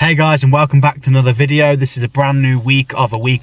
Hey guys, and welcome back to another video. This is a brand new week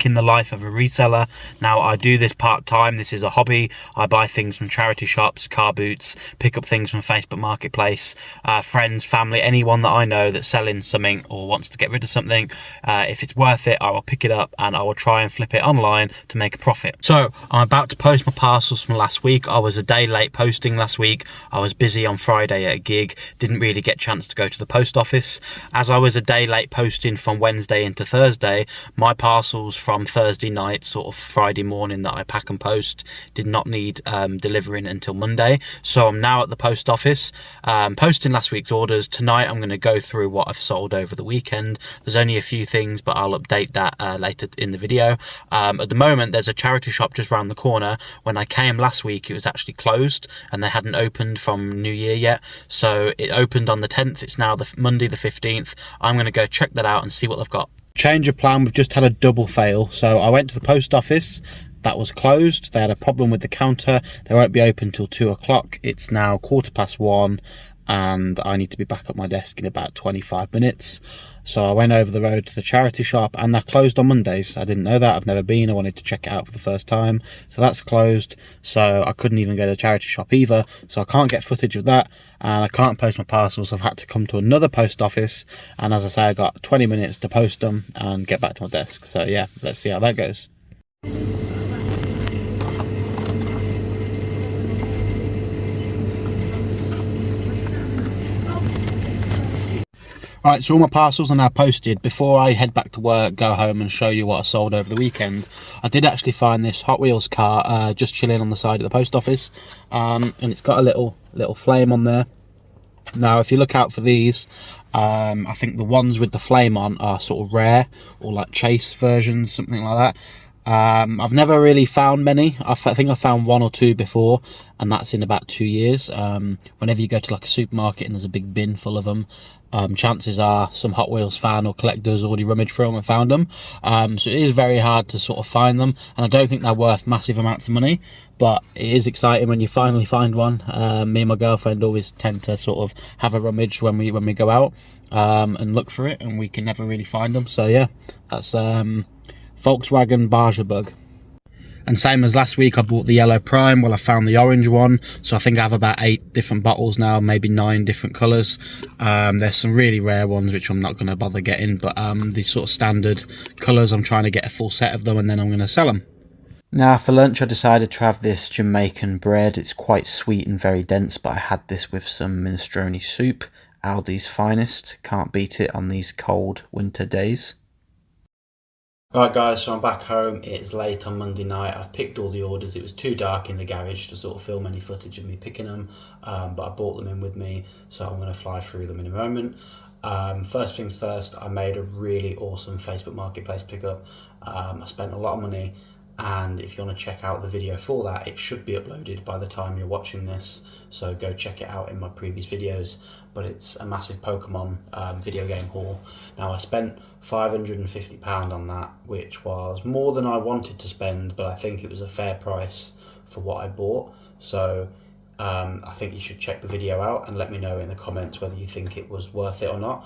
in the life of a reseller. Now, I do this part-time. This is a hobby. I buy things from charity shops, car boots, pick up things from Facebook Marketplace, friends, family, anyone that I know that's selling something or wants to get rid of something. If it's worth it, I will pick it up and I will try and flip it online to make a profit. So I'm about to post my parcels from last week. I was a day late posting last week. I was busy on Friday at a gig, didn't really get a chance to go to the post office. As I was a day late posting from Wednesday into Thursday, my parcels from Thursday night, sort of Friday morning that I pack and post, did not need delivering until Monday. So I'm now at the post office posting last week's orders. Tonight I'm going to go through what I've sold over the weekend. There's only a few things, but I'll update that later in the video. At the moment there's a charity shop just around the corner. When I came last week it was actually closed and they hadn't opened from New Year yet, so it opened on the 10th. It's now the Monday the 15th. I'm going to go check that out and see what they've got. Change of plan, we've just had a double fail. So I went to the post office, that was closed. They had a problem with the counter. They won't be open till 2 o'clock. It's now 1:15 and I need to be back at my desk in about 25 minutes. So I went over the road to the charity shop and they're closed on Mondays. I didn't know that. I've never been. I wanted to check it out for the first time. So that's closed. So I couldn't even go to the charity shop either. So I can't get footage of that and I can't post my parcels. I've had to come to another post office. And as I say, I got 20 minutes to post them and get back to my desk. So yeah, let's see how that goes. Right, so all my parcels are now posted. Before I head back to work, go home and show you what I sold over the weekend, I did actually find this Hot Wheels car just chilling on the side of the post office, and it's got a little flame on there. Now, if you look out for these, I think the ones with the flame on are sort of rare, or like chase versions, something like that. I've never really found many. I think I found one or two before, and that's in about 2 years. Whenever you go to like a supermarket and there's a big bin full of them, chances are some Hot Wheels fan or collector's already rummaged through them and found them. So it is very hard to sort of find them, and I don't think they're worth massive amounts of money, but it is exciting when you finally find one. Me and my girlfriend always tend to sort of have a rummage when we go out and look for it, and we can never really find them. So yeah, that's Volkswagen Barger Bug. And same as last week, I bought the yellow prime. Well, I found the orange one, so I think I have about 8 different bottles now, maybe 9 different colours. There's some really rare ones which I'm not going to bother getting, but these sort of standard colours, I'm trying to get a full set of them and then I'm going to sell them. Now for lunch I decided to have this Jamaican bread. It's quite sweet and very dense, but I had this with some minestrone soup, Aldi's finest. Can't beat it on these cold winter days. Right guys, so I'm back home. It's late on Monday night. I've picked all the orders. It was too dark in the garage to sort of film any footage of me picking them, but I brought them in with me, so I'm going to fly through them in a moment. First things first, I made a really awesome Facebook Marketplace pickup. I spent a lot of money, and if you want to check out the video for that, it should be uploaded by the time you're watching this, so go check it out in my previous videos. But it's a massive Pokemon video game haul. Now I spent £550 on that, which was more than I wanted to spend, but I think it was a fair price for what I bought. So I think you should check the video out and let me know in the comments whether you think it was worth it or not.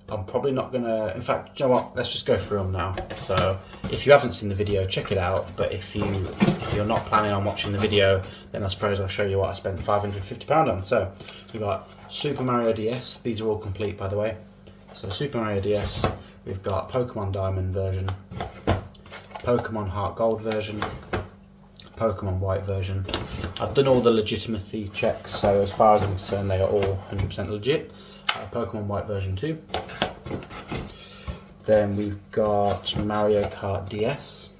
I'm probably not gonna, in fact, you know what, let's just go through them now. So if you haven't seen the video, check it out, but if you're not planning on watching the video, then I suppose I'll show you what I spent £550 on. So we've got Super Mario DS, these are all complete by the way. So Super Mario DS, we've got Pokemon Diamond version, Pokemon Heart Gold version, Pokemon White version. I've done all the legitimacy checks, so as far as I'm concerned they are all 100% legit. Pokemon White version 2. Then we've got Mario Kart DS,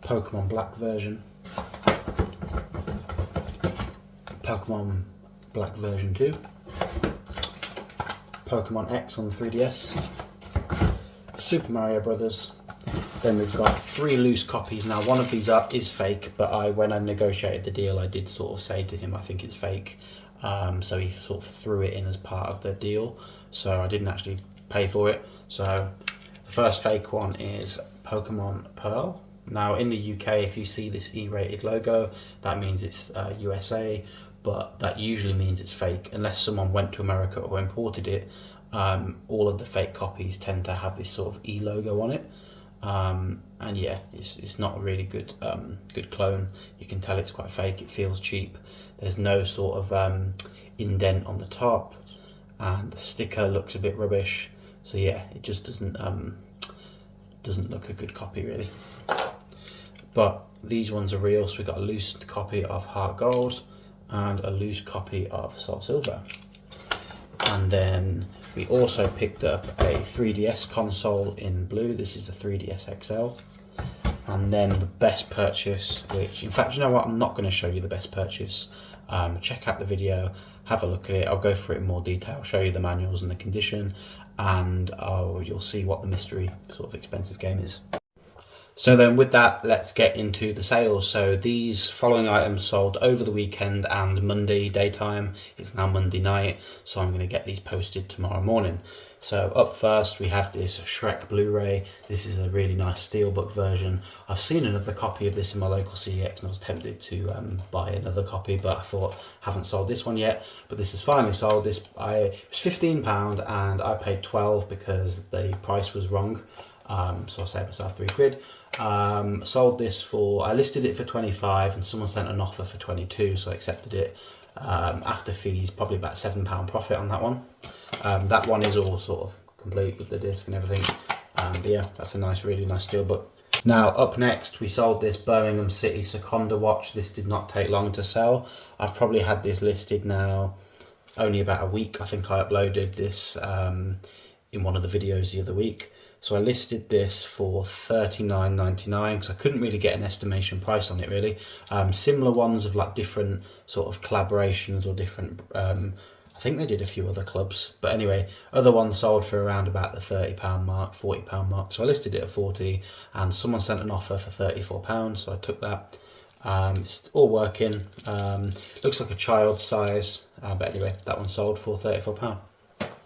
Pokemon Black version, Pokemon Black version 2, Pokemon X on the 3DS, Super Mario Brothers. Then we've got 3 loose copies. Now one of these is fake, but when I negotiated the deal I did sort of say to him I think it's fake. So he sort of threw it in as part of the deal, so I didn't actually pay for it. So the first fake one is Pokemon Pearl. Now in the UK, if you see this E-rated logo, that means it's USA, but that usually means it's fake unless someone went to America or imported it. All of the fake copies tend to have this sort of E logo on it. And yeah, it's not a really good clone. You can tell it's quite fake. It feels cheap. There's no sort of indent on the top, and the sticker looks a bit rubbish. So yeah, it just doesn't look a good copy really. But these ones are real, so we got a loose copy of Heart Gold and a loose copy of Soul Silver. And then we also picked up a 3DS console in blue. This is a 3DS XL. And then the best purchase, which, in fact, you know what? I'm not going to show you the best purchase. Check out the video, have a look at it. I'll go through it in more detail, show you the manuals and the condition, and you'll see what the mystery sort of expensive game is. So then with that, let's get into the sales. So these following items sold over the weekend and Monday daytime. It's now Monday night, so I'm going to get these posted tomorrow morning. So up first, we have this Shrek Blu-ray. This is a really nice steelbook version. I've seen another copy of this in my local CEX and I was tempted to buy another copy, but I thought, haven't sold this one yet. But this is finally sold. It was £15 and I paid 12 because the price was wrong. So I saved myself £3. Sold this I listed it for 25 and someone sent an offer for 22, so I accepted it. After fees, probably about £7 profit on that one. That one is all sort of complete with the disc and everything. But yeah, that's a really nice steelbook. Now up next, we sold this Birmingham City Seconda watch. This did not take long to sell. I've probably had this listed now only about a week. I think I uploaded this in one of the videos the other week. So I listed this for $39.99 because I couldn't really get an estimation price on it really. Similar ones of like different sort of collaborations or different, I think they did a few other clubs. But anyway, other ones sold for around about the £30 mark, £40 mark. So I listed it at 40 and someone sent an offer for £34. So I took that. It's all working. Looks like a child size. But anyway, that one sold for £34.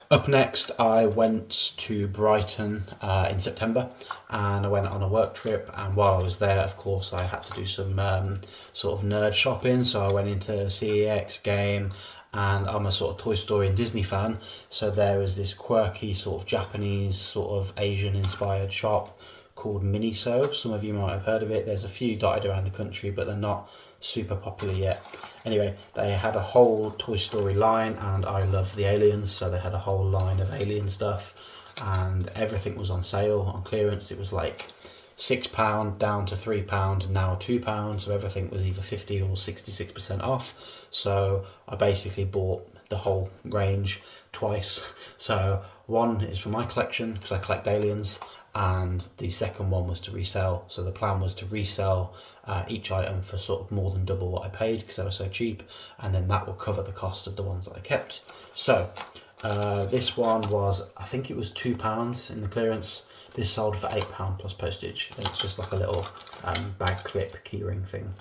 Up next, I went to Brighton in September and I went on a work trip, and while I was there, of course, I had to do some sort of nerd shopping. So I went into CEX Game, and I'm a sort of Toy Story and Disney fan, so there is this quirky sort of Japanese sort of Asian inspired shop called Miniso. Some of you might have heard of it. There's a few dotted around the country, but they're not super popular yet. Anyway, they had a whole Toy Story line, and I love the aliens, so they had a whole line of alien stuff, and everything was on sale, on clearance. It was like £6 down to £3 and now £2, so everything was either 50 or 66% off. So I basically bought the whole range twice. So one is for my collection because I collect aliens, and the second one was to resell. So the plan was to resell each item for sort of more than double what I paid because they were so cheap, and then that will cover the cost of the ones that I kept. So this one was, I think it was £2 in the clearance. This sold for £8 plus postage. It's just like a little bag clip keyring thing.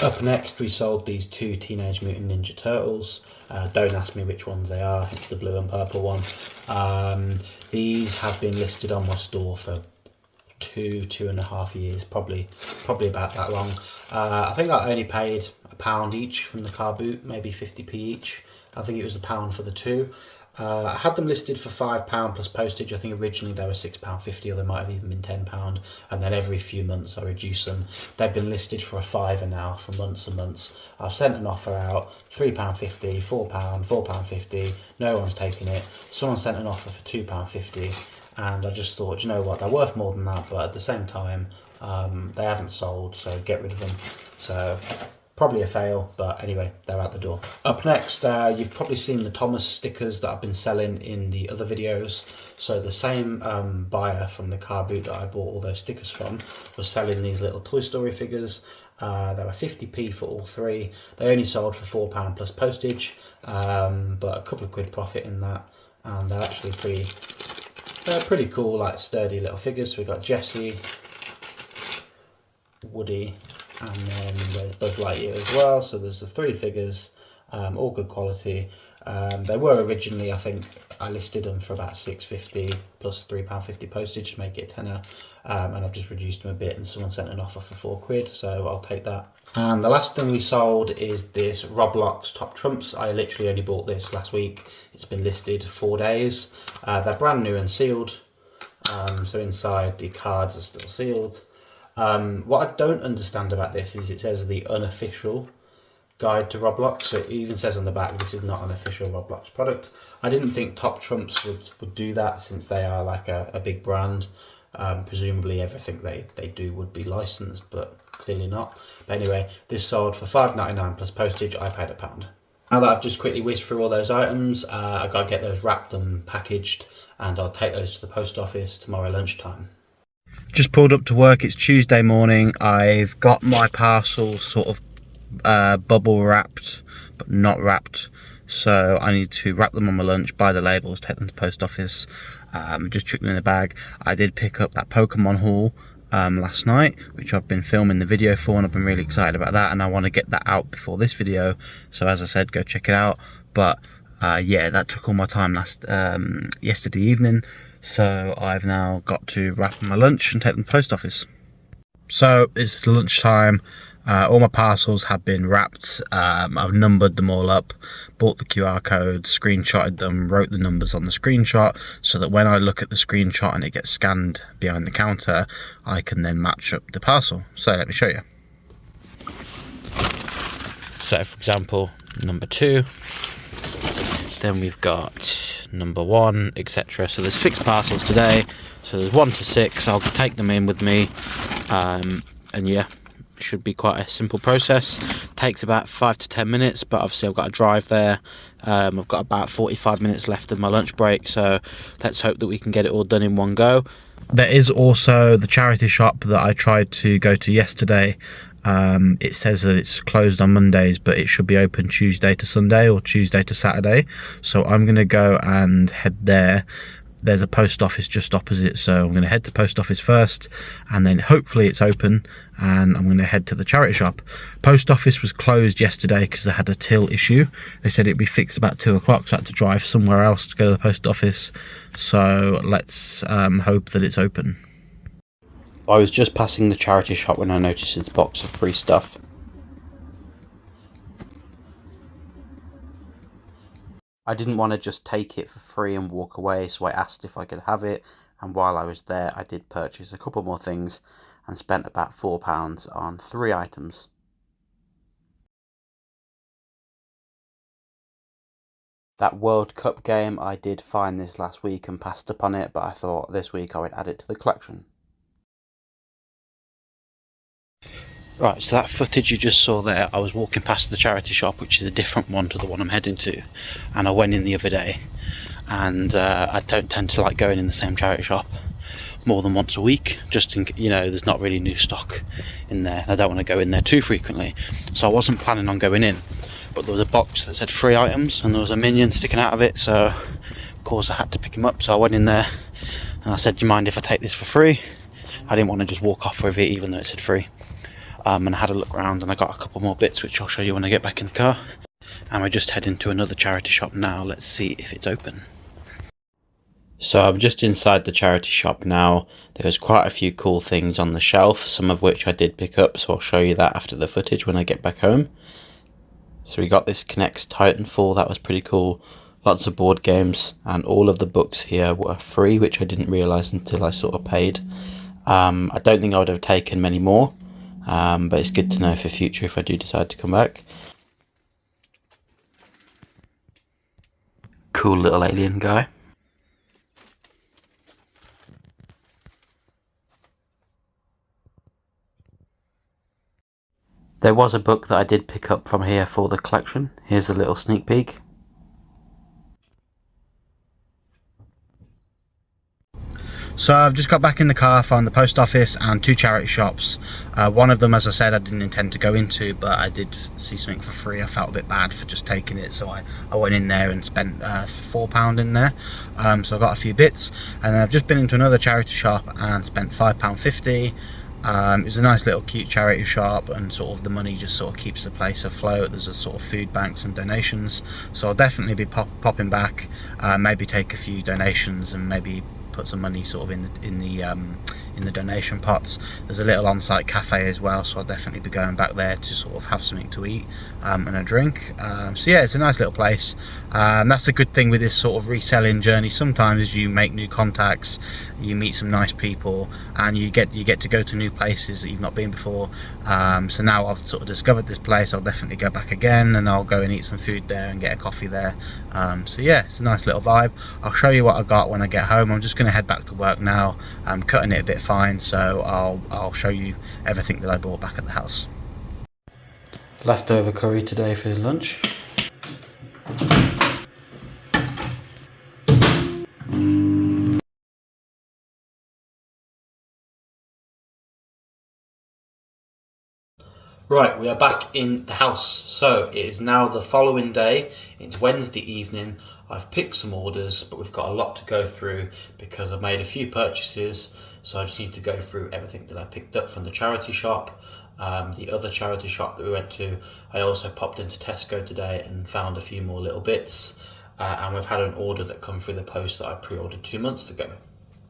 Up next, we sold these two Teenage Mutant Ninja Turtles. Don't ask me which ones they are. It's the blue and purple one. These have been listed on my store for 2.5 years, probably about that long. I think I only paid £1 each from the car boot, maybe 50p each. I think it was £1 for the two. I had them listed for £5 plus postage. I think originally they were £6.50, or they might have even been £10, and then every few months I reduce them. They've been listed for £5 now for months and months. I've sent an offer out, £3.50, £4, £4.50, no one's taken it. Someone sent an offer for £2.50, and I just thought, you know what, they're worth more than that, but at the same time, they haven't sold, so get rid of them. So probably a fail, but anyway, they're out the door. Up next, you've probably seen the Thomas stickers that I've been selling in the other videos. So the same buyer from the car boot that I bought all those stickers from was selling these little Toy Story figures. They were 50p for all three. They only sold for £4 plus postage, but a couple of quid profit in that, and they're actually pretty cool, like sturdy little figures. So we've got Jessie, Woody, and then there's Buzz Lightyear as well. So there's the three figures, all good quality. They were originally, I think I listed them for about £6.50 plus £3.50 postage to make it a tenner, and I've just reduced them a bit and someone sent an offer for £4, so I'll take that. And the last thing we sold is this Roblox Top Trumps. I literally only bought this last week. It's been listed 4 days. They're brand new and sealed, so inside the cards are still sealed. What I don't understand about this is it says the unofficial guide to Roblox, so it even says on the back this is not an official Roblox product. I didn't think Top Trumps would do that, since they are like a big brand. Presumably everything they do would be licensed, but clearly not. But anyway, this sold for £5.99 plus postage. I paid £1. Now that I've just quickly whizzed through all those items, I've got to get those wrapped and packaged, and I'll take those to the post office tomorrow lunchtime. Just pulled up to work. It's Tuesday morning. I've got my parcels sort of bubble wrapped but not wrapped, so I need to wrap them on my lunch, buy the labels, take them to the post office, just chuck them in a bag. I did pick up that Pokémon haul last night, which I've been filming the video for, and I've been really excited about that, and I want to get that out before this video, so as I said, go check it out. But yeah, that took all my time yesterday evening, so I've now got to wrap my lunch and take them to the post office. So it's lunchtime. All my parcels have been wrapped. I've numbered them all up, bought the QR code, screenshotted them, wrote the numbers on the screenshot, so that when I look at the screenshot and it gets scanned behind the counter, I can then match up the parcel. So let me show you. So for example, number 2, then we've got number 1, etc. So there's 6 parcels today, so there's 1 to 6. I'll take them in with me, and yeah, should be quite a simple process. Takes about 5 to 10 minutes, but obviously I've got to drive there. I've got about 45 minutes left of my lunch break, so let's hope that we can get it all done in one go. There is also the charity shop that I tried to go to yesterday. It says that it's closed on Mondays, but it should be open Tuesday to Sunday or Tuesday to Saturday, so I'm going to go and head there. There's a post office just opposite, so I'm going to head to the post office first, and then hopefully it's open, and I'm going to head to the charity shop. Post office was closed yesterday because they had a till issue. They said it'd be fixed about 2 o'clock, so I had to drive somewhere else to go to the post office. So let's hope that it's open. I was just passing the charity shop when I noticed this box of free stuff. I didn't want to just take it for free and walk away, so I asked if I could have it, and while I was there I did purchase a couple more things and spent about £4 on 3 items. That World Cup game, I did find this last week and passed up on it, but I thought this week I would add it to the collection. Right, so that footage you just saw there, I was walking past the charity shop, which is a different one to the one I'm heading to, and I went in the other day, and I don't tend to like going in the same charity shop more than once a week, just in, you know, there's not really new stock in there. I don't want to go in there too frequently, so I wasn't planning on going in, but there was a box that said 3 items and there was a minion sticking out of it, so of course I had to pick him up. So I went in there and I said, do you mind if I take this for free? I didn't want to just walk off with it even though it said free. And I had a look around and I got a couple more bits which I'll show you when I get back in the car. And we're just heading to another charity shop now. Let's see if it's open. So I'm just inside the charity shop now. There's quite a few cool things on the shelf, some of which I did pick up, so I'll show you that after the footage when I get back home. So we got this Connects Titanfall, that was pretty cool. Lots of board games, and all of the books here were free, which I didn't realise until I sort of paid. I don't think I would have taken many more. But it's good to know for future if I do decide to come back. Cool little alien guy. There was a book that I did pick up from here for the collection. Here's a little sneak peek. So I've just got back in the car, found the post office and 2 charity shops. One of them, as I said, I didn't intend to go into, but I did see something for free. I felt a bit bad for just taking it, so I went in there and spent £4 in there. So I got a few bits, and then I've just been into another charity shop and spent £5.50. It was a nice little cute charity shop, and sort of the money just sort of keeps the place afloat. There's a sort of food banks and donations, so I'll definitely be popping back, maybe take a few donations and maybe put some money sort of in the donation pots. There's a little on-site cafe as well, so I'll definitely be going back there to sort of have something to eat and a drink. So yeah, it's a nice little place. That's a good thing with this sort of reselling journey. Sometimes you make new contacts, you meet some nice people, and you get to go to new places that you've not been before. So now I've sort of discovered this place, I'll definitely go back again, and I'll go and eat some food there and get a coffee there. So yeah, it's a nice little vibe. I'll show you what I got when I get home. I'm just going to head back to work now. I'm cutting it a bit fine, so I'll show you everything that I bought back at the house. Leftover curry today for lunch. Right, we are back in the house. So it is now the following day. It's Wednesday evening. I've picked some orders, but we've got a lot to go through because I've made a few purchases. So I just need to go through everything that I picked up from the charity shop. The other charity shop that we went to, I also popped into Tesco today and found a few more little bits. And we've had an order that come through the post that I pre-ordered 2 months ago.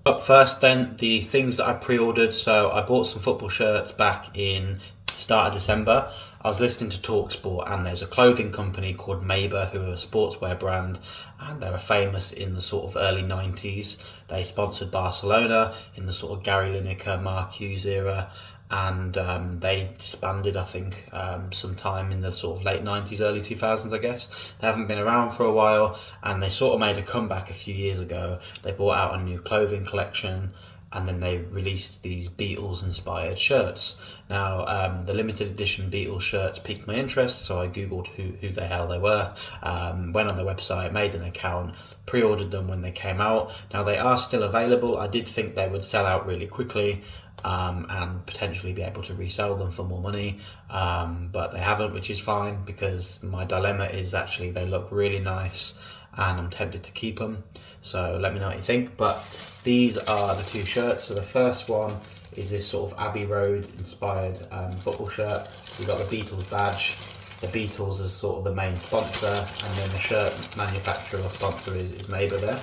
Up first then, the things that I pre-ordered. So I bought some football shirts back in start of December. I was listening to TalkSport, and there's a clothing company called Maber who are a sportswear brand, and they were famous in the sort of early 90s. They sponsored Barcelona in the sort of Gary Lineker, Mark Hughes era, and they disbanded, I think, sometime in the sort of late 90s, early 2000s, I guess. They haven't been around for a while, and they sort of made a comeback a few years ago. They brought out a new clothing collection, and then they released these Beatles inspired shirts. Now, the limited edition Beatles shirts piqued my interest, so I googled who the hell they were, went on their website, made an account, pre-ordered them when they came out. Now, they are still available. I did think they would sell out really quickly, and potentially be able to resell them for more money, but they haven't, which is fine, because my dilemma is actually they look really nice and I'm tempted to keep them. So let me know what you think. But these are the two shirts. So the first one is this sort of Abbey Road inspired football shirt. You've got the Beatles badge. The Beatles is sort of the main sponsor, and then the shirt manufacturer or sponsor is Maber there.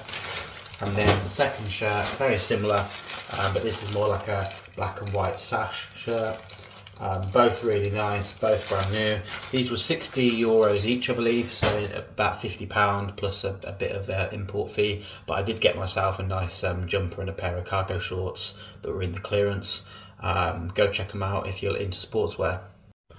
And then the second shirt, very similar, but this is more like a black and white sash shirt. Both really nice, both brand new. These were €60 each, I believe, so about £50 plus a bit of import fee. But I did get myself a nice jumper and a pair of cargo shorts that were in the clearance. Go check them out if you're into sportswear.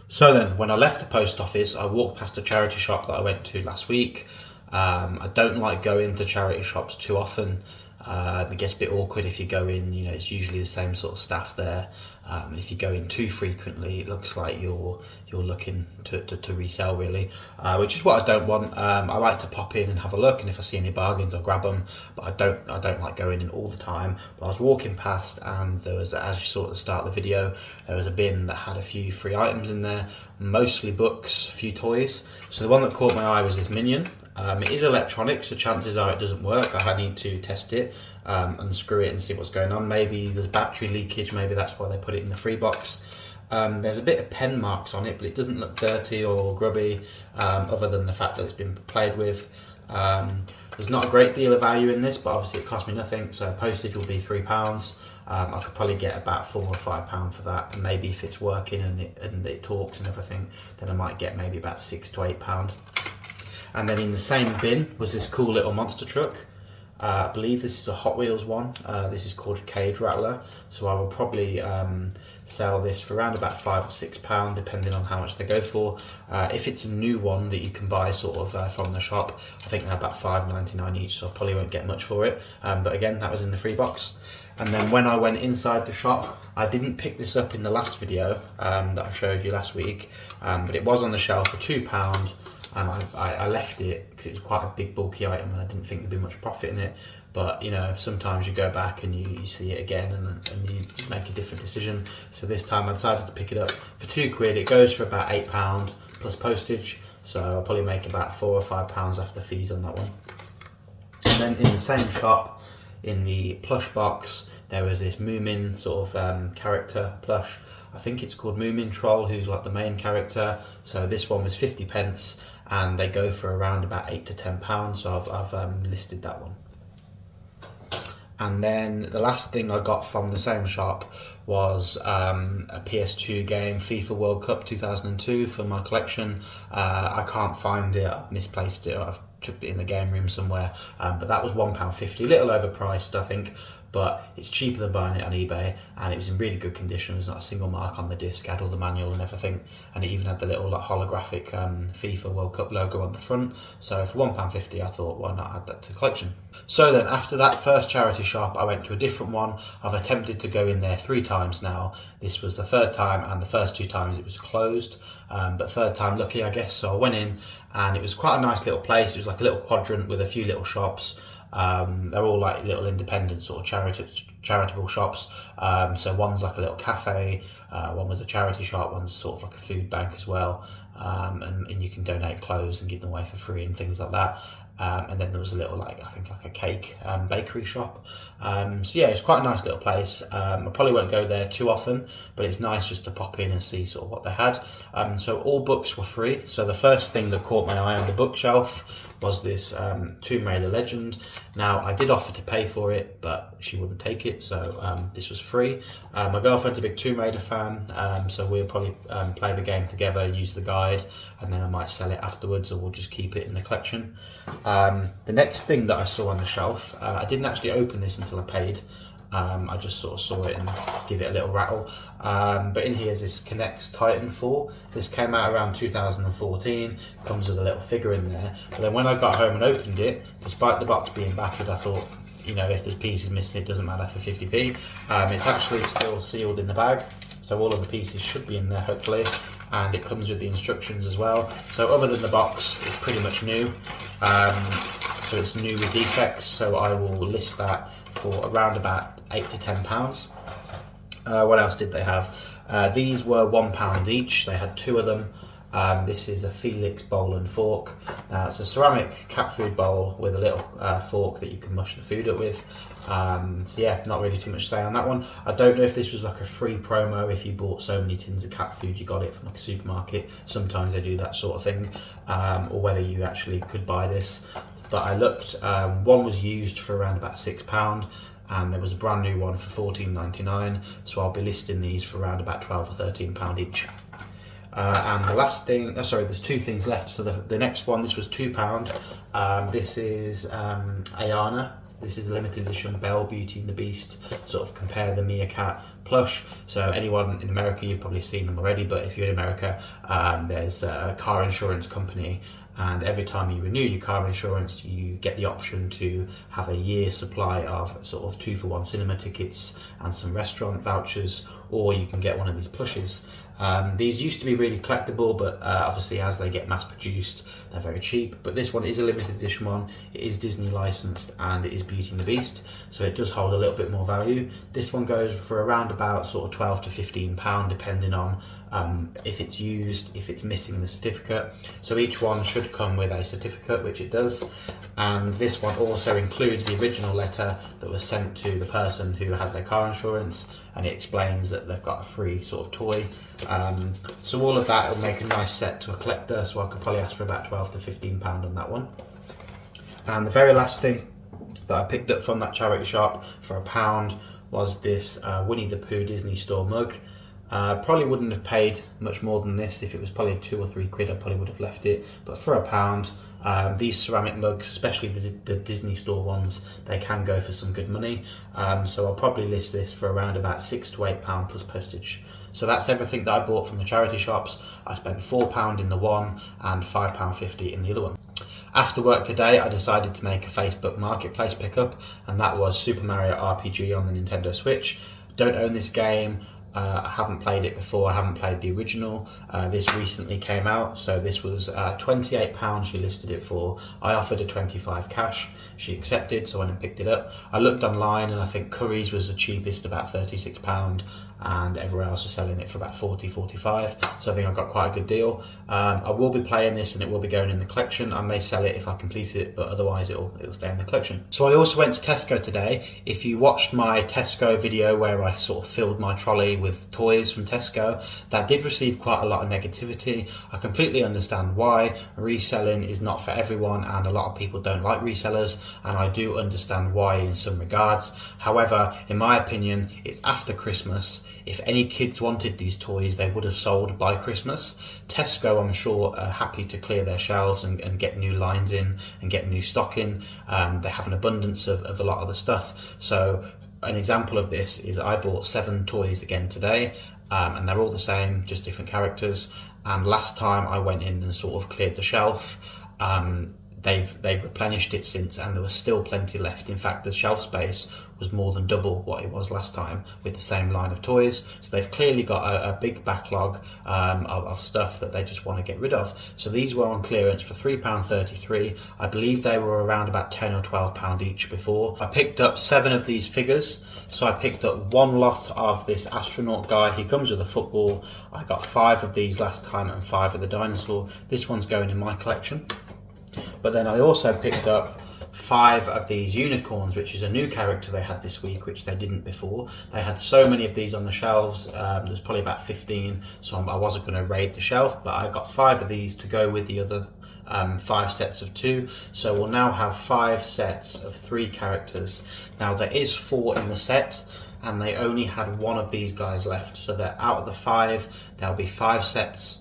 So then, when I left the post office, I walked past a charity shop that I went to last week. I don't like going to charity shops too often. It gets a bit awkward if you go in, it's usually the same sort of staff there. And if you go in too frequently, it looks like you're looking to resell, really, which is what I don't want. I like to pop in and have a look, and if I see any bargains, I'll grab them. But I don't like going in all the time. But I was walking past, and there was, as you saw at the start of the video, there was a bin that had a few free items in there, mostly books, a few toys. So the one that caught my eye was this Minion. It is electronic, so chances are it doesn't work. I need to test it, unscrew it and see what's going on. Maybe there's battery leakage, maybe that's why they put it in the free box. There's a bit of pen marks on it, but it doesn't look dirty or grubby, other than the fact that it's been played with. There's not a great deal of value in this, but obviously it cost me nothing, so postage will be £3. I could probably get about £4 or £5 for that, and maybe if it's working and it talks and everything, then I might get maybe about £6 to £8. And then in the same bin was this cool little monster truck. I believe this is a Hot Wheels one. This is called Cage Rattler. So I will probably sell this for around about £5 or £6, depending on how much they go for. If it's a new one that you can buy sort of from the shop, I think they're about £5.99 each, so I probably won't get much for it. But again, that was in the free box. And then when I went inside the shop, I didn't pick this up in the last video that I showed you last week, but it was on the shelf for £2. And I left it because it was quite a big bulky item and I didn't think there'd be much profit in it. But sometimes you go back and you see it again and you make a different decision. So this time I decided to pick it up for £2. It goes for about £8 plus postage. So I'll probably make about £4 or £5 after fees on that one. And then in the same shop, in the plush box, there was this Moomin sort of character plush. I think it's called Moomin Troll, who's like the main character. So this one was 50 pence, and they go for around about £8 to £10. So I've listed that one. And then the last thing I got from the same shop was a PS2 game, FIFA World Cup 2002, for my collection. I can't find it, I've misplaced it, I've chucked it in the game room somewhere, but that was £1.50, a little overpriced I think, but it's cheaper than buying it on eBay, and it was in really good condition. There's not a single mark on the disc, had all the manual and everything, and it even had the little like holographic FIFA World Cup logo on the front. So for £1.50 I thought, why not add that to the collection? So then after that first charity shop, I went to a different one. I've attempted to go in there 3 times now. This was the 3rd time, and the first 2 times it was closed, but 3rd time lucky I guess. So I went in, and it was quite a nice little place. It was like a little quadrant with a few little shops. They're all like little independent sort of charitable shops. So one's like a little cafe, one was a charity shop, one's sort of like a food bank as well, and you can donate clothes and give them away for free and things like that. And then there was a little I think like a cake bakery shop. So yeah, it's quite a nice little place. I probably won't go there too often, but it's nice just to pop in and see sort of what they had. So all books were free. So the first thing that caught my eye on the bookshelf was this Tomb Raider Legend. Now I did offer to pay for it, but she wouldn't take it, so this was free. My girlfriend's a big Tomb Raider fan, so we'll probably play the game together, use the guide, and then I might sell it afterwards, or we'll just keep it in the collection. The next thing that I saw on the shelf, I didn't actually open this until I paid. I just sort of saw it and give it a little rattle. But in here is this Connects Titan 4. This came out around 2014, comes with a little figure in there. But then when I got home and opened it, despite the box being battered, I thought, you know, if there's pieces missing, it doesn't matter for 50p. It's actually still sealed in the bag, so all of the pieces should be in there hopefully. And it comes with the instructions as well. So other than the box, it's pretty much new. So it's new with defects, so I will list that for around about £8 to £10. What else did they have? These were £1 each. They had 2 of them. This is a Felix bowl and fork. Now it's a ceramic cat food bowl with a little fork that you can mush the food up with. So yeah, not really too much to say on that one. I don't know if this was like a free promo, if you bought so many tins of cat food you got it from like a supermarket. Sometimes they do that sort of thing, or whether you actually could buy this. But I looked, one was used for around about £6, and there was a brand new one for £14.99, so I'll be listing these for around about £12 or £13 each. And the last thing, sorry, there's 2 things left. So the next one, this was £2. This is Ayana. This is a limited edition Belle, Beauty and the Beast, sort of compare the Meerkat plush. So anyone in America, you've probably seen them already, but if you're in America, there's a car insurance company, and every time you renew your car insurance, you get the option to have a year's supply of sort of 2-for-1 cinema tickets and some restaurant vouchers, or you can get one of these plushes. These used to be really collectible, but obviously as they get mass produced, they're very cheap. But this one is a limited edition one. It is Disney licensed, and it is Beauty and the Beast, so it does hold a little bit more value. This one goes for around about sort of £12 to £15, depending on if it's used, if it's missing the certificate. So each one should come with a certificate, which it does. And this one also includes the original letter that was sent to the person who had their car insurance, and it explains that they've got a free sort of toy. So all of that will make a nice set to a collector, so I could probably ask for about £12 to £15 on that one. And the very last thing that I picked up from that charity shop for £1 was this Winnie the Pooh Disney Store mug. Probably wouldn't have paid much more than this. If it was probably £2 or £3, I probably would have left it, but for £1, these ceramic mugs, especially the Disney Store ones, they can go for some good money. So I'll probably list this for around about £6 to £8 plus postage. So that's everything that I bought from the charity shops. I spent £4 in the one and £5.50 in the other one. After work today, I decided to make a Facebook Marketplace pickup, and that was Super Mario RPG on the Nintendo Switch. Don't own this game. I haven't played it before, I haven't played the original. This recently came out, so this was £28 she listed it for. I offered her 25 cash, she accepted, so I went and picked it up. I looked online and I think Curry's was the cheapest, about £36. and everywhere else is selling it for about 40, 45. So I think I've got quite a good deal. I will be playing this and it will be going in the collection. I may sell it if I complete it, but otherwise it'll stay in the collection. So I also went to Tesco today. If you watched my Tesco video where I sort of filled my trolley with toys from Tesco, that did receive quite a lot of negativity. I completely understand why. Reselling is not for everyone, and a lot of people don't like resellers, and I do understand why in some regards. However, in my opinion, it's after Christmas. If any kids wanted these toys, they would have sold by Christmas. Tesco, I'm sure, are happy to clear their shelves and get new lines in and get new stock in. They have an abundance of a lot of the stuff. So an example of this is I bought 7 toys again today, and they're all the same, just different characters. And last time I went in and sort of cleared the shelf, they've replenished it since, and there was still plenty left. In fact, the shelf space was more than double what it was last time with the same line of toys. So they've clearly got a big backlog of stuff that they just want to get rid of. So these were on clearance for £3.33. I believe they were around about £10 or £12 each before. I picked up 7 of these figures. So I picked up 1 lot of this astronaut guy. He comes with a football. I got 5 of these last time and 5 of the dinosaur. This one's going in my collection. But then I also picked up 5 of these unicorns, which is a new character they had this week, which they didn't before. They had so many of these on the shelves. There's probably about 15, so I wasn't going to raid the shelf, but I got 5 of these to go with the other 5 sets of 2. So we'll now have 5 sets of 3 characters. Now there is 4 in the set, and they only had 1 of these guys left. So that out of the 5, there'll be 4 sets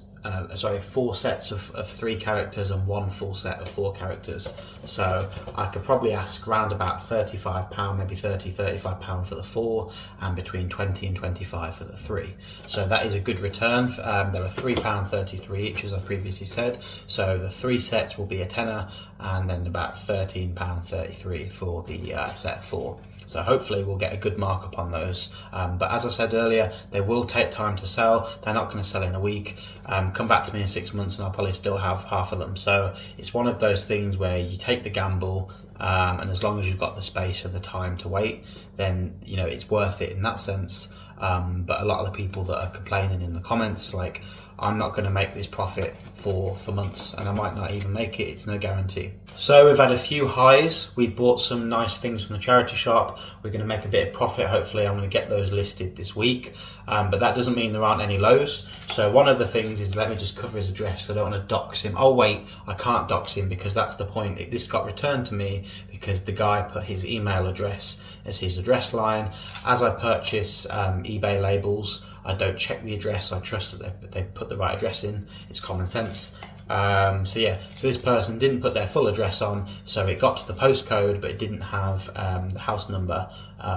of 3 characters and 1 full set of 4 characters. So I could probably ask around about £35, maybe £35 for the 4, and between 20 and 25 for the 3. So that is a good return. They were £3.33 each, as I previously said. So the 3 sets will be a tenner, and then about £13.33 for the set of 4. So hopefully we'll get a good markup on those. But as I said earlier, they will take time to sell. They're not going to sell in a week. Come back to me in 6 months and I'll probably still have half of them. So it's one of those things where you take the gamble, and as long as you've got the space and the time to wait, then it's worth it in that sense. But a lot of the people that are complaining in the comments, like, I'm not going to make this profit for months, and I might not even make it. It's no guarantee. So we've had a few highs. We've bought some nice things from the charity shop. We're going to make a bit of profit. Hopefully I'm going to get those listed this week. But that doesn't mean there aren't any lows. So one of the things is, let me just cover his address. I don't want to dox him. Oh wait, I can't dox him because that's the point. This got returned to me because the guy put his email address as his address line. As I purchase eBay labels, I don't check the address. I trust that they've put the right address in. It's common sense. So this person didn't put their full address on, so it got to the postcode, but it didn't have the house number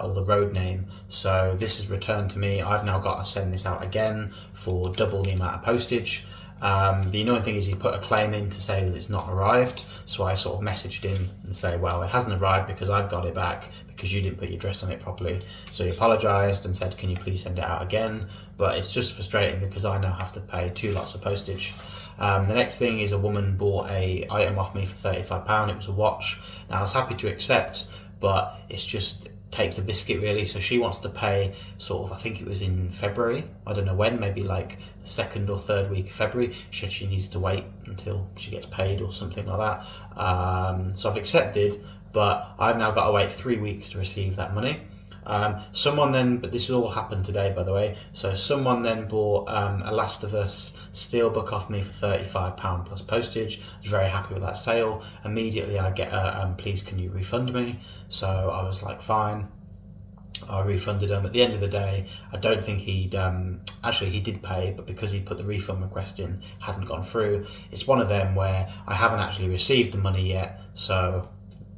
or the road name. So this is returned to me. I've now got to send this out again for double the amount of postage. The annoying thing is he put a claim in to say that it's not arrived, so I sort of messaged him and say, well, it hasn't arrived because I've got it back because you didn't put your address on it properly. So he apologised and said, can you please send it out again? But it's just frustrating because I now have to pay 2 lots of postage. The next thing is a woman bought a item off me for £35. It was a watch. Now I was happy to accept, but it's just takes a biscuit really. So she wants to pay sort of, I think it was in February, I don't know when, maybe like the 2nd or 3rd week of February. She said she needs to wait until she gets paid or something like that. So I've accepted, but I've now got to wait 3 weeks to receive that money. Someone then, but this all happened today by the way, so someone then bought a Last of Us steelbook off me for £35 plus postage. I was very happy with that sale. Immediately I get a please can you refund me? So I was like fine, I refunded him. At the end of the day, I don't think he'd actually he did pay, but because he put the refund request in, hadn't gone through. It's one of them where I haven't actually received the money yet, so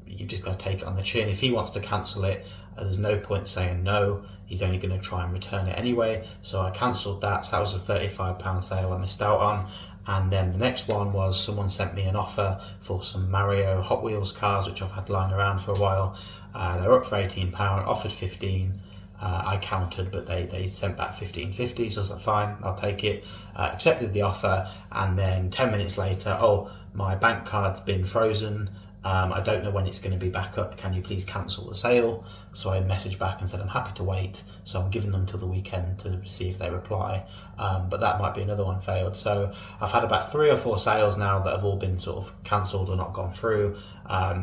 you've just got to take it on the chin. If he wants to cancel it, there's no point saying no. He's only going to try and return it anyway. So I cancelled that. So that was a £35 sale I missed out on. And then the next one was someone sent me an offer for some Mario Hot Wheels cars, which I've had lying around for a while. They're up for £18, offered 15. I countered, but they sent back 15.50, so I was like, fine, I'll take it. Accepted the offer, and then 10 minutes later, oh, my bank card's been frozen. I don't know when it's going to be back up. Can you please cancel the sale? So I messaged back and said I'm happy to wait. So I'm giving them till the weekend to see if they reply. But that might be another one failed. So I've had about 3 or 4 sales now that have all been sort of cancelled or not gone through.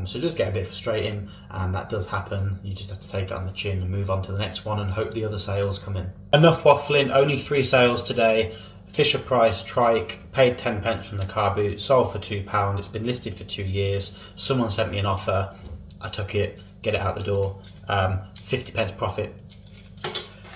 So just get a bit frustrating, and that does happen. You just have to take it on the chin and move on to the next one and hope the other sales come in. Enough waffling. Only 3 sales today. Fisher Price Trike, paid 10 pence from the car boot, sold for £2. It's been listed for 2 years. Someone sent me an offer. I took it, get it out the door. 50 pence profit.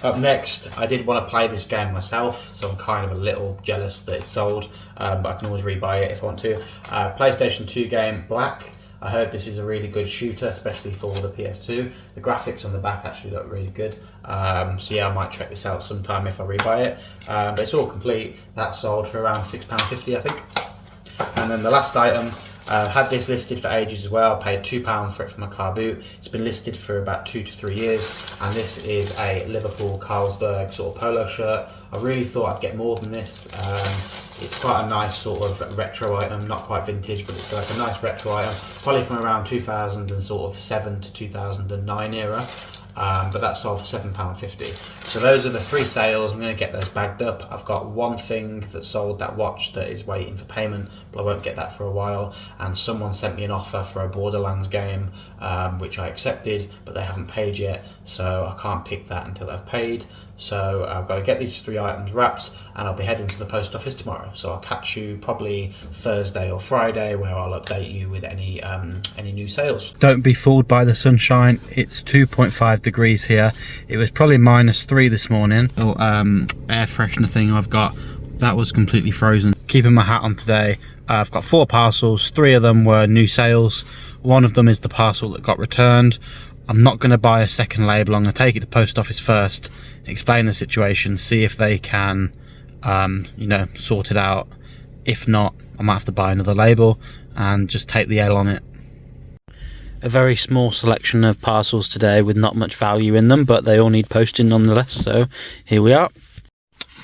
Up next, I did want to play this game myself, so I'm kind of a little jealous that it's sold, but I can always rebuy it if I want to. PlayStation 2 game, Black. I heard this is a really good shooter, especially for the PS2. The graphics on the back actually look really good. So yeah, I might check this out sometime if I rebuy it. But it's all complete. That's sold for around £6.50, I think. And then the last item, had this listed for ages as well. Paid £2 for it from a car boot. It's been listed for about 2 to 3 years, and this is a Liverpool Carlsberg sort of polo shirt. I really thought I'd get more than this. It's quite a nice sort of retro item, not quite vintage, but it's like a nice retro item, probably from around 2007 to 2009 era. But that's sold for £7.50. So those are the 3 sales. I'm going to get those bagged up. I've got one thing that sold, that watch, that is waiting for payment, but I won't get that for a while. And someone sent me an offer for a Borderlands game, which I accepted, but they haven't paid yet, so I can't pick that until they've paid. So I've got to get these 3 items wrapped, and I'll be heading to the post office tomorrow. So I'll catch you probably Thursday or Friday, where I'll update you with any new sales. Don't be fooled by the sunshine. It's 2.5 degrees here. It was probably -3 this morning. Oh, air freshener thing I've got, that was completely frozen. Keeping my hat on today. I've got 4 parcels. 3 of them were new sales. One of them is the parcel that got returned. I'm not going to buy a second label. I'm going to take it to the post office first, explain the situation, see if they can sort it out. If not, I might have to buy another label and just take the L on it. A very small selection of parcels today with not much value in them, but they all need posting nonetheless, so here we are.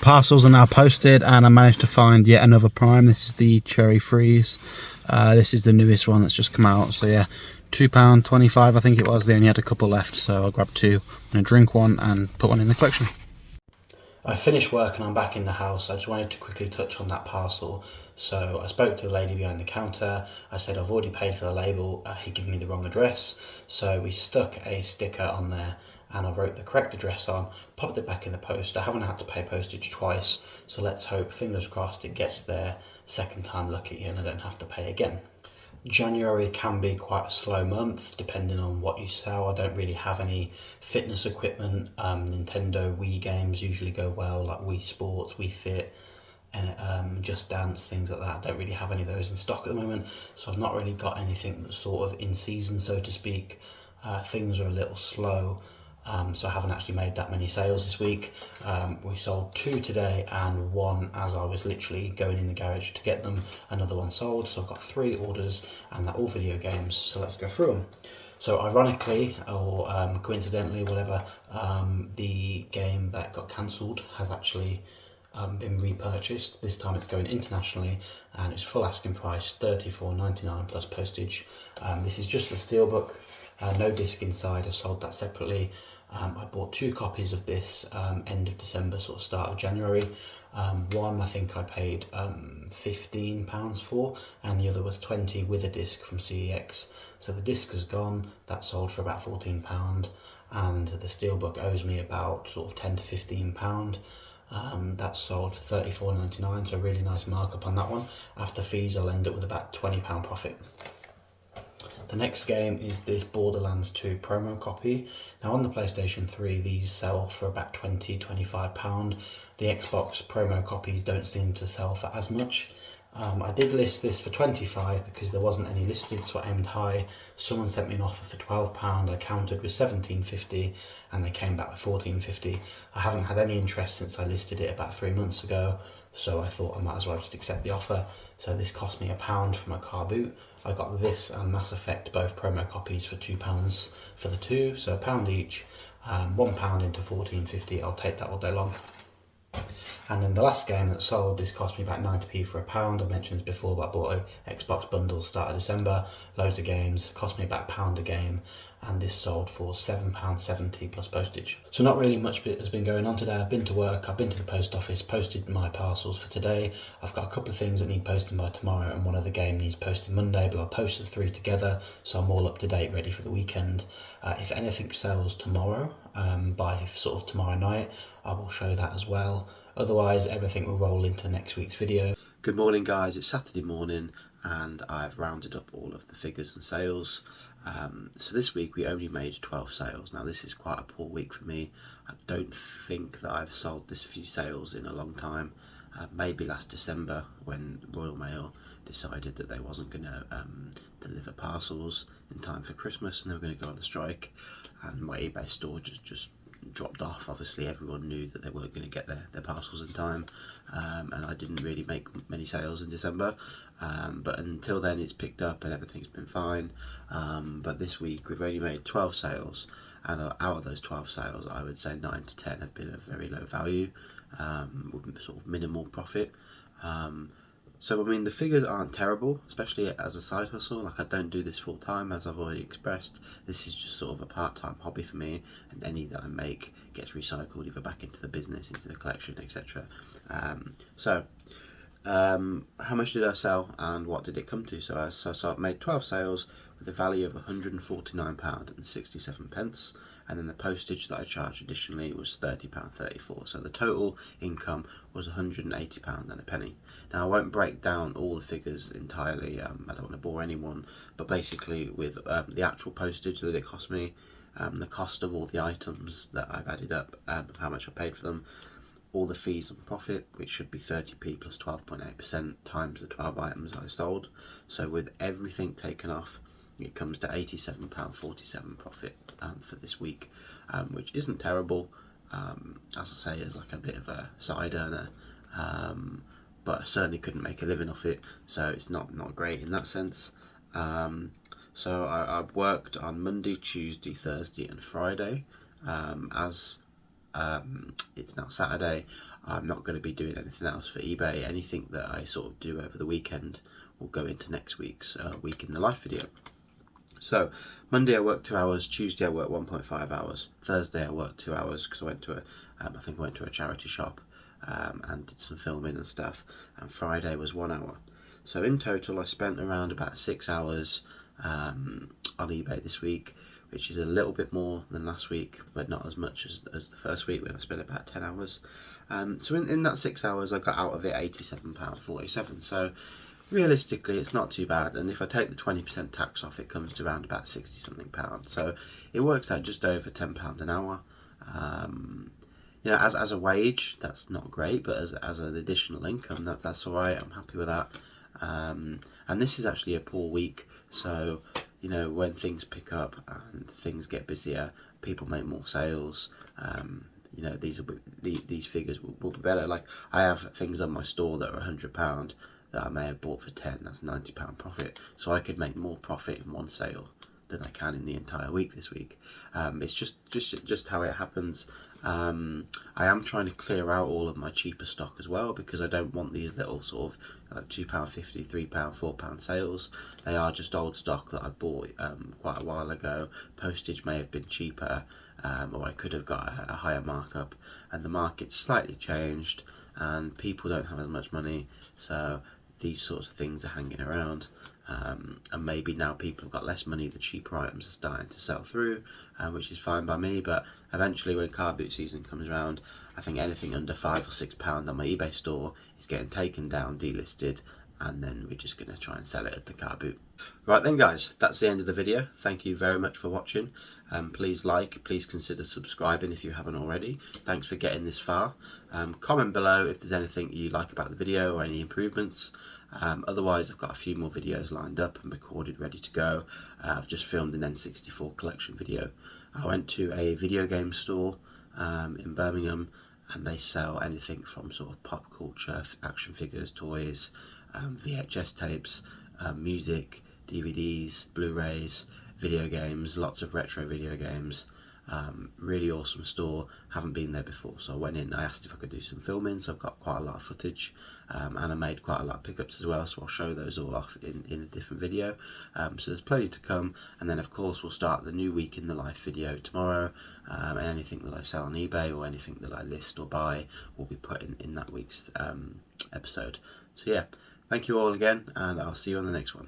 Parcels are now posted, and I managed to find yet another prime. This is the Cherry Freeze. This is the newest one that's just come out, so yeah, £2.25 I think it was. They only had a couple left, so I grabbed 2. I'm going to drink one and put one in the collection. I finished work and I'm back in the house. I just wanted to quickly touch on that parcel. So I spoke to the lady behind the counter. I said I've already paid for the label. He gave me the wrong address. So we stuck a sticker on there and I wrote the correct address on, popped it back in the post. I haven't had to pay postage twice. So let's hope, fingers crossed, it gets there second time lucky and I don't have to pay again. January can be quite a slow month depending on what you sell. I don't really have any fitness equipment. Nintendo Wii games usually go well, like Wii Sports, Wii Fit, and Just Dance, things like that. I don't really have any of those in stock at the moment, so I've not really got anything that's sort of in season, so to speak. Things are a little slow. So I haven't actually made that many sales this week. We sold 2 today and 1 as I was literally going in the garage to get them. Another one sold, so I've got 3 orders and they're all video games, so let's go through them. So ironically, or coincidentally, whatever, the game that got cancelled has actually been repurchased. This time it's going internationally and it's full asking price, $34.99 plus postage. This is just the steelbook, no disc inside. I sold that separately. I bought 2 copies of this end of December, sort of start of January. One I think I paid £15 for, and the other was 20 with a disc from CEX. So the disc has gone, that sold for about £14, and the steelbook owes me about sort of £10 to £15. That sold for $34.99, so a really nice markup on that one. After fees I'll end up with about £20 profit. The next game is this Borderlands 2 promo copy. Now on the PlayStation 3 these sell for about £20–25. The Xbox promo copies don't seem to sell for as much. I did list this for £25 because there wasn't any listed, so I aimed high. Someone sent me an offer for £12, I countered with £17.50 and they came back with £14.50. I haven't had any interest since I listed it about 3 months ago, so I thought I might as well just accept the offer. So this cost me £1 for my car boot. I got this and Mass Effect, both promo copies, for £2 for the 2, so £1 each. £1 into £14.50, I'll take that all day long. And then the last game that sold, this cost me about 90p for £1. I mentioned this before, but I bought a Xbox bundle start of December, loads of games, cost me about £1 a game, and this sold for £7.70 plus postage. So not really much has been going on today. I've been to work, I've been to the post office, posted my parcels for today. I've got a couple of things that need posting by tomorrow, and one other game needs posting Monday, but I'll post the 3 together, so I'm all up to date, ready for the weekend. If anything sells tomorrow, by sort of tomorrow night, I will show that as well. Otherwise, everything will roll into next week's video. Good morning, guys. It's Saturday morning and I've rounded up all of the figures and sales. So this week we only made 12 sales. Now this is quite a poor week for me. I don't think that I've sold this few sales in a long time. Maybe last December when Royal Mail decided that they wasn't going to deliver parcels in time for Christmas and they were going to go on a strike, and my eBay store just dropped off. Obviously everyone knew that they weren't going to get their parcels in time, and I didn't really make many sales in December, but until then it's picked up and everything's been fine. But this week we've only made 12 sales, and out of those 12 sales I would say 9 to 10 have been of very low value, with sort of minimal profit. So I mean the figures aren't terrible, especially as a side hustle. Like I don't do this full time, as I've already expressed. This is just sort of a part-time hobby for me, and any that I make gets recycled either back into the business, into the collection, etc. How much did I sell and what did it come to? So I made 12 sales with a value of £149.67, and then the postage that I charged additionally was £30.34. So the total income was £180 and a penny. Now I won't break down all the figures entirely, I don't want to bore anyone, but basically with the actual postage that it cost me, the cost of all the items that I've added up, how much I paid for them, all the fees and profit, which should be 30p plus 12.8% times the 12 items I sold. So with everything taken off, it comes to £87.47 profit for this week, which isn't terrible. As I say, it's like a bit of a side earner, but I certainly couldn't make a living off it, so it's not great in that sense. So I worked on Monday, Tuesday, Thursday and Friday. As it's now Saturday, I'm not going to be doing anything else for eBay. Anything that I sort of do over the weekend will go into next week's Week in the Life video. So Monday I worked 2 hours, Tuesday I worked 1.5 hours, Thursday I worked 2 hours because I went to I think I went to a charity shop and did some filming and stuff, and Friday was 1 hour. So in total I spent around about 6 hours on eBay this week, which is a little bit more than last week, but not as much as the first week when I spent about 10 hours. So in that 6 hours I got out of it £87.47. So realistically it's not too bad, and if I take the 20% tax off it comes to around about 60 something pounds, so it works out just over £10 an hour. You know, as a wage that's not great, but as an additional income that's alright. I'm happy with that. And this is actually a poor week, so you know, when things pick up and things get busier, people make more sales. You know, these figures will be better. Like I have things on my store that are £100 that I may have bought for 10. That's £90 profit. So I could make more profit in one sale than I can in the entire week this week. It's just how it happens. I am trying to clear out all of my cheaper stock as well, because I don't want these little sort of like £2.50, £3, £4 sales. They are just old stock that I bought quite a while ago. Postage may have been cheaper, or I could have got a higher markup, and the market's slightly changed and people don't have as much money, so these sorts of things are hanging around. And maybe now people have got less money, the cheaper items are starting to sell through, which is fine by me. But eventually when car boot season comes around, I think anything under £5 or £6 on my eBay store is getting taken down, delisted, and then we're just going to try and sell it at the car boot. Right then guys, that's the end of the video. Thank you very much for watching. Please please consider subscribing if you haven't already. Thanks for getting this far. Comment below if there's anything you like about the video or any improvements. Otherwise I've got a few more videos lined up and recorded, ready to go. I've just filmed an N64 collection video. I went to a video game store in Birmingham, and they sell anything from sort of pop culture, action figures, toys, VHS tapes, music, DVDs, Blu-rays, video games, lots of retro video games. Really awesome store. Haven't been there before, so I went in. I asked if I could do some filming, so I've got quite a lot of footage, and I made quite a lot of pickups as well, so I'll show those all off in a different video. So there's plenty to come, and then of course we'll start the new week in the life video tomorrow, and anything that I sell on eBay or anything that I list or buy will be put in that week's episode. So yeah, thank you all again, and I'll see you on the next one.